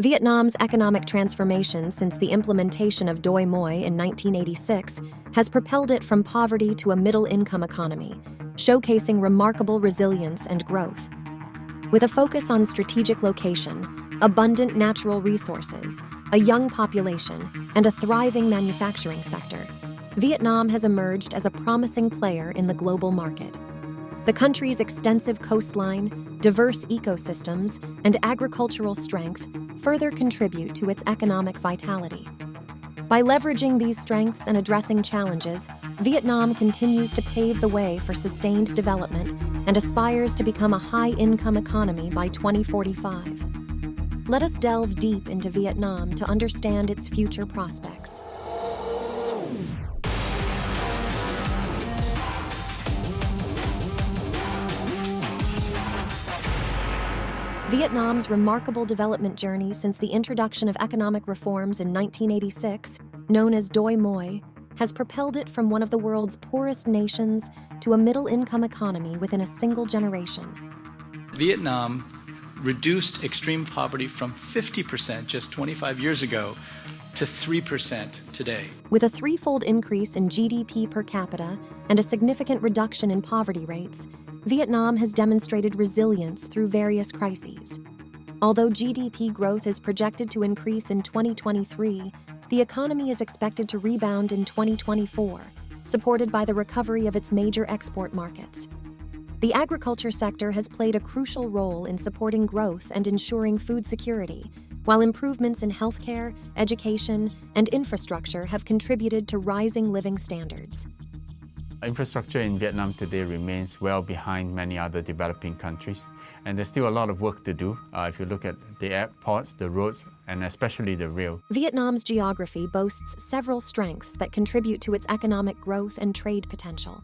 Vietnam's economic transformation since the implementation of Đổi Mới in 1986 has propelled it from poverty to a middle-income economy, showcasing remarkable resilience and growth. With a focus on strategic location, abundant natural resources, a young population, and a thriving manufacturing sector, Vietnam has emerged as a promising player in the global market. The country's extensive coastline, diverse ecosystems, and agricultural strength further contribute to its economic vitality. By leveraging these strengths and addressing challenges, Vietnam continues to pave the way for sustained development and aspires to become a high-income economy by 2045. Let us delve deep into Vietnam to understand its future prospects. Vietnam's remarkable development journey since the introduction of economic reforms in 1986, known as Đổi Mới, has propelled it from one of the world's poorest nations to a middle-income economy within a single generation. Vietnam reduced extreme poverty from 50% just 25 years ago to 3% today. With a threefold increase in GDP per capita and a significant reduction in poverty rates, Vietnam has demonstrated resilience through various crises. Although GDP growth is projected to increase in 2023, the economy is expected to rebound in 2024, supported by the recovery of its major export markets. The agriculture sector has played a crucial role in supporting growth and ensuring food security, while improvements in healthcare, education, and infrastructure have contributed to rising living standards. Infrastructure in Vietnam today remains well behind many other developing countries, and there's still a lot of work to do if you look at the airports, the roads, and especially the rail. Vietnam's geography boasts several strengths that contribute to its economic growth and trade potential.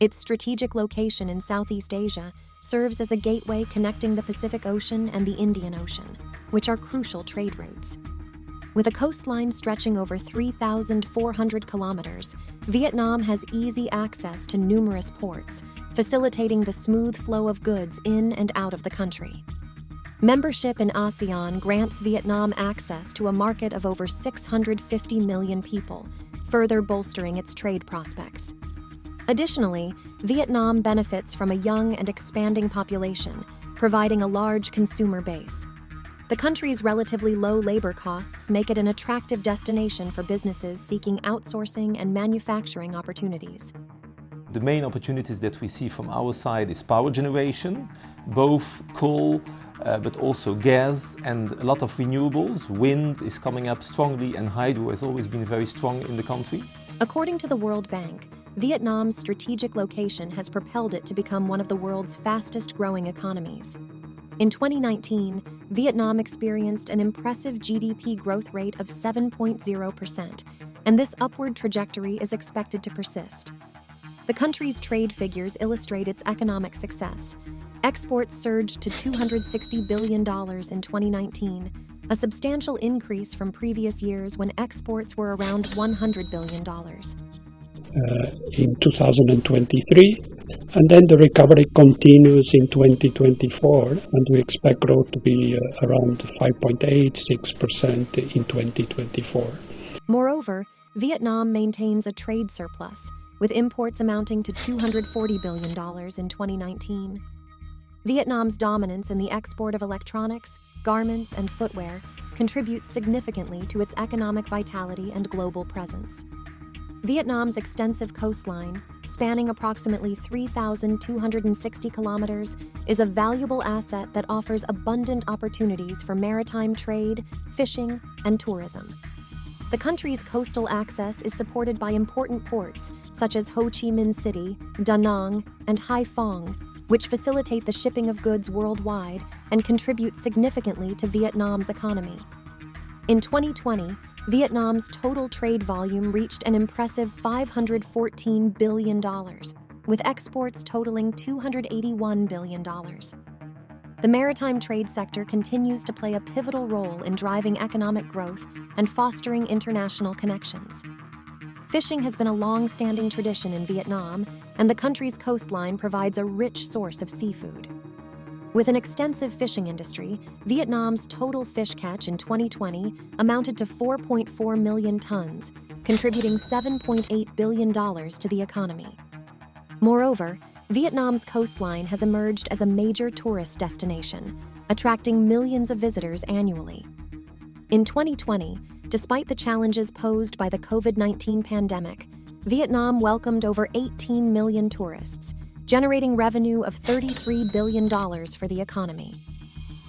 Its strategic location in Southeast Asia serves as a gateway connecting the Pacific Ocean and the Indian Ocean, which are crucial trade routes. With a coastline stretching over 3,400 kilometers, Vietnam has easy access to numerous ports, facilitating the smooth flow of goods in and out of the country. Membership in ASEAN grants Vietnam access to a market of over 650 million people, further bolstering its trade prospects. Additionally, Vietnam benefits from a young and expanding population, providing a large consumer base. The country's relatively low labor costs make it an attractive destination for businesses seeking outsourcing and manufacturing opportunities. The main opportunities that we see from our side is power generation, both coal, but also gas and a lot of renewables. Wind is coming up strongly and hydro has always been very strong in the country. According to the World Bank, Vietnam's strategic location has propelled it to become one of the world's fastest-growing economies. In 2019, Vietnam experienced an impressive GDP growth rate of 7.0%, and this upward trajectory is expected to persist. The country's trade figures illustrate its economic success. Exports surged to $260 billion in 2019, a substantial increase from previous years when exports were around $100 billion. In 2023, and then the recovery continues in 2024, and we expect growth to be around 5.86% in 2024. Moreover, Vietnam maintains a trade surplus, with imports amounting to $240 billion in 2019. Vietnam's dominance in the export of electronics, garments, and footwear contributes significantly to its economic vitality and global presence. Vietnam's extensive coastline, spanning approximately 3,260 kilometers, is a valuable asset that offers abundant opportunities for maritime trade, fishing, and tourism. The country's coastal access is supported by important ports such as Ho Chi Minh City, Da Nang, and Hai Phong, which facilitate the shipping of goods worldwide and contribute significantly to Vietnam's economy. In 2020, Vietnam's total trade volume reached an impressive $514 billion, with exports totaling $281 billion. The maritime trade sector continues to play a pivotal role in driving economic growth and fostering international connections. Fishing has been a long-standing tradition in Vietnam, and the country's coastline provides a rich source of seafood. With an extensive fishing industry, Vietnam's total fish catch in 2020 amounted to 4.4 million tons, contributing $7.8 billion to the economy. Moreover, Vietnam's coastline has emerged as a major tourist destination, attracting millions of visitors annually. In 2020, despite the challenges posed by the COVID-19 pandemic, Vietnam welcomed over 18 million tourists, generating revenue of $33 billion for the economy.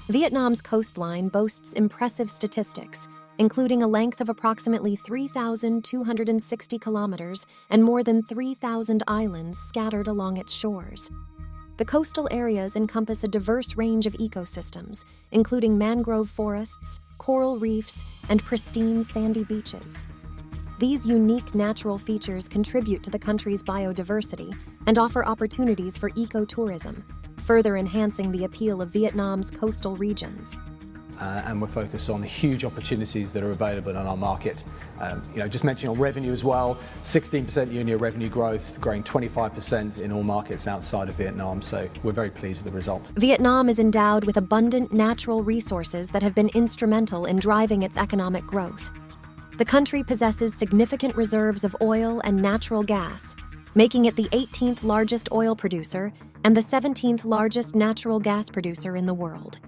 Vietnam's coastline boasts impressive statistics, including a length of approximately 3,260 kilometers and more than 3,000 islands scattered along its shores. The coastal areas encompass a diverse range of ecosystems, including mangrove forests, coral reefs, and pristine sandy beaches. These unique natural features contribute to the country's biodiversity and offer opportunities for ecotourism, further enhancing the appeal of Vietnam's coastal regions. And we're focused on the huge opportunities that are available in our market. Just mentioning on revenue as well, 16% year-on-year revenue growth, growing 25% in all markets outside of Vietnam, so we're very pleased with the result. Vietnam is endowed with abundant natural resources that have been instrumental in driving its economic growth. The country possesses significant reserves of oil and natural gas, making it the 18th largest oil producer and the 17th largest natural gas producer in the world.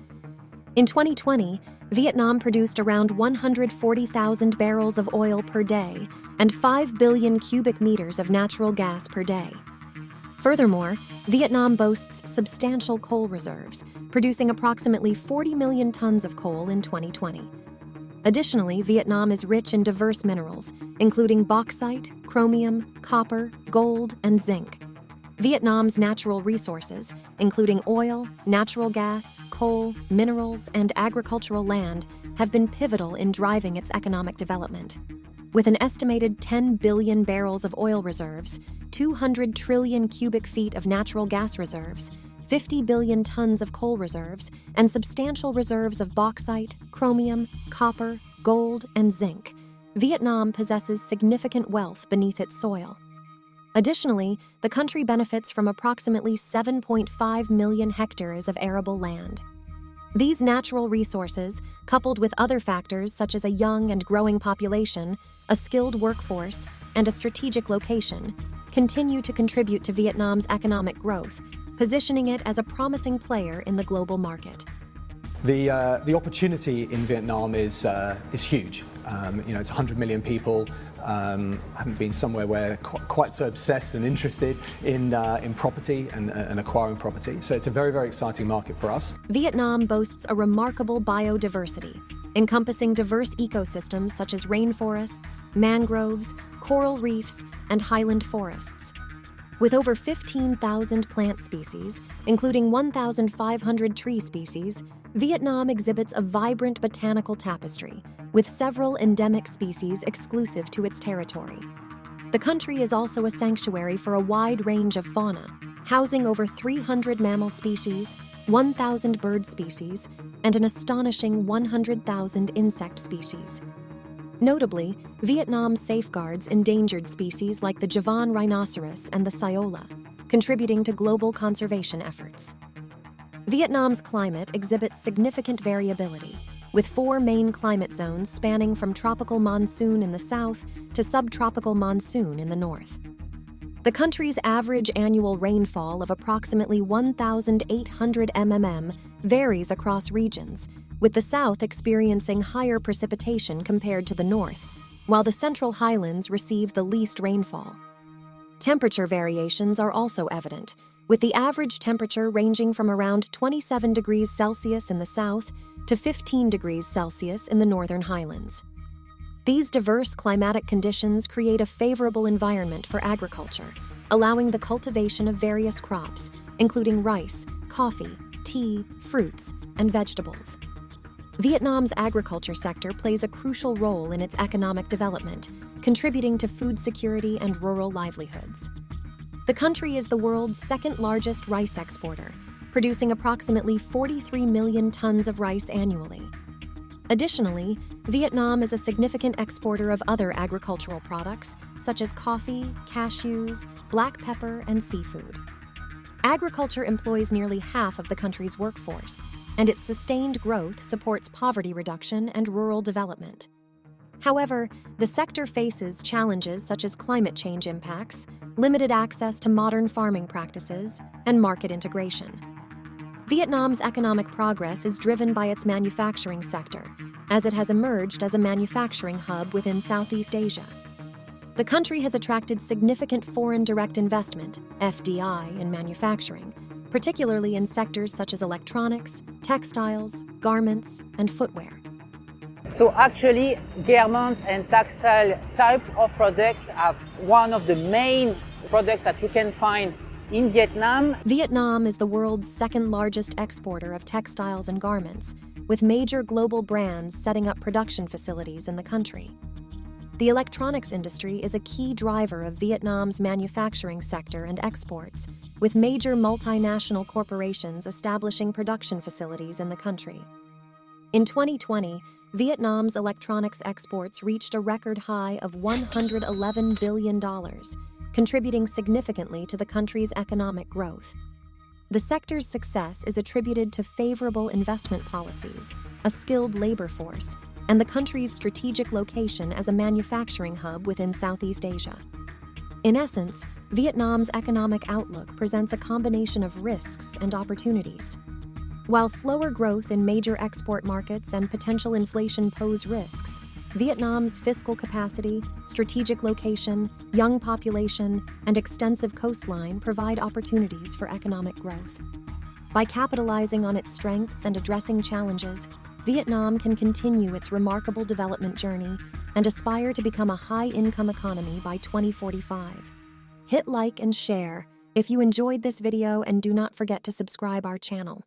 In 2020, Vietnam produced around 140,000 barrels of oil per day and 5 billion cubic meters of natural gas per day. Furthermore, Vietnam boasts substantial coal reserves, producing approximately 40 million tons of coal in 2020. Additionally, Vietnam is rich in diverse minerals, including bauxite, chromium, copper, gold, and zinc. Vietnam's natural resources, including oil, natural gas, coal, minerals, and agricultural land, have been pivotal in driving its economic development. With an estimated 10 billion barrels of oil reserves, 200 trillion cubic feet of natural gas reserves, 50 billion tons of coal reserves, and substantial reserves of bauxite, chromium, copper, gold, and zinc, Vietnam possesses significant wealth beneath its soil. Additionally, the country benefits from approximately 7.5 million hectares of arable land. These natural resources, coupled with other factors such as a young and growing population, a skilled workforce, and a strategic location, continue to contribute to Vietnam's economic growth, positioning it as a promising player in the global market. The opportunity in Vietnam is huge. It's 100 million people. I haven't been somewhere where quite so obsessed and interested in property and acquiring property. So it's a very, very exciting market for us. Vietnam boasts a remarkable biodiversity, encompassing diverse ecosystems such as rainforests, mangroves, coral reefs, and highland forests. With over 15,000 plant species, including 1,500 tree species, Vietnam exhibits a vibrant botanical tapestry, with several endemic species exclusive to its territory. The country is also a sanctuary for a wide range of fauna, housing over 300 mammal species, 1,000 bird species, and an astonishing 100,000 insect species. Notably, Vietnam safeguards endangered species like the Javan rhinoceros and the saola, contributing to global conservation efforts. Vietnam's climate exhibits significant variability, with 4 main climate zones spanning from tropical monsoon in the south to subtropical monsoon in the north. The country's average annual rainfall of approximately 1,800 mm varies across regions, with the south experiencing higher precipitation compared to the north, while the central highlands receive the least rainfall. Temperature variations are also evident, with the average temperature ranging from around 27 degrees Celsius in the south to 15 degrees Celsius in the northern highlands. These diverse climatic conditions create a favorable environment for agriculture, allowing the cultivation of various crops, including rice, coffee, tea, fruits, and vegetables. Vietnam's agriculture sector plays a crucial role in its economic development, contributing to food security and rural livelihoods. The country is the world's second-largest rice exporter, producing approximately 43 million tons of rice annually. Additionally, Vietnam is a significant exporter of other agricultural products, such as coffee, cashews, black pepper, and seafood. Agriculture employs nearly half of the country's workforce, and its sustained growth supports poverty reduction and rural development. However, the sector faces challenges such as climate change impacts, limited access to modern farming practices, and market integration. Vietnam's economic progress is driven by its manufacturing sector, as it has emerged as a manufacturing hub within Southeast Asia. The country has attracted significant foreign direct investment, FDI, in manufacturing, particularly in sectors such as electronics, textiles, garments, and footwear. So actually, garment and textile type of products are one of the main products that you can find in Vietnam. Vietnam is the world's second largest exporter of textiles and garments, with major global brands setting up production facilities in the country. The electronics industry is a key driver of Vietnam's manufacturing sector and exports, with major multinational corporations establishing production facilities in the country. In 2020, Vietnam's electronics exports reached a record high of $111 billion, contributing significantly to the country's economic growth. The sector's success is attributed to favorable investment policies, a skilled labor force, and the country's strategic location as a manufacturing hub within Southeast Asia. In essence, Vietnam's economic outlook presents a combination of risks and opportunities. While slower growth in major export markets and potential inflation pose risks, Vietnam's fiscal capacity, strategic location, young population, and extensive coastline provide opportunities for economic growth. By capitalizing on its strengths and addressing challenges, Vietnam can continue its remarkable development journey and aspire to become a high-income economy by 2045. Hit like and share if you enjoyed this video, and do not forget to subscribe our channel.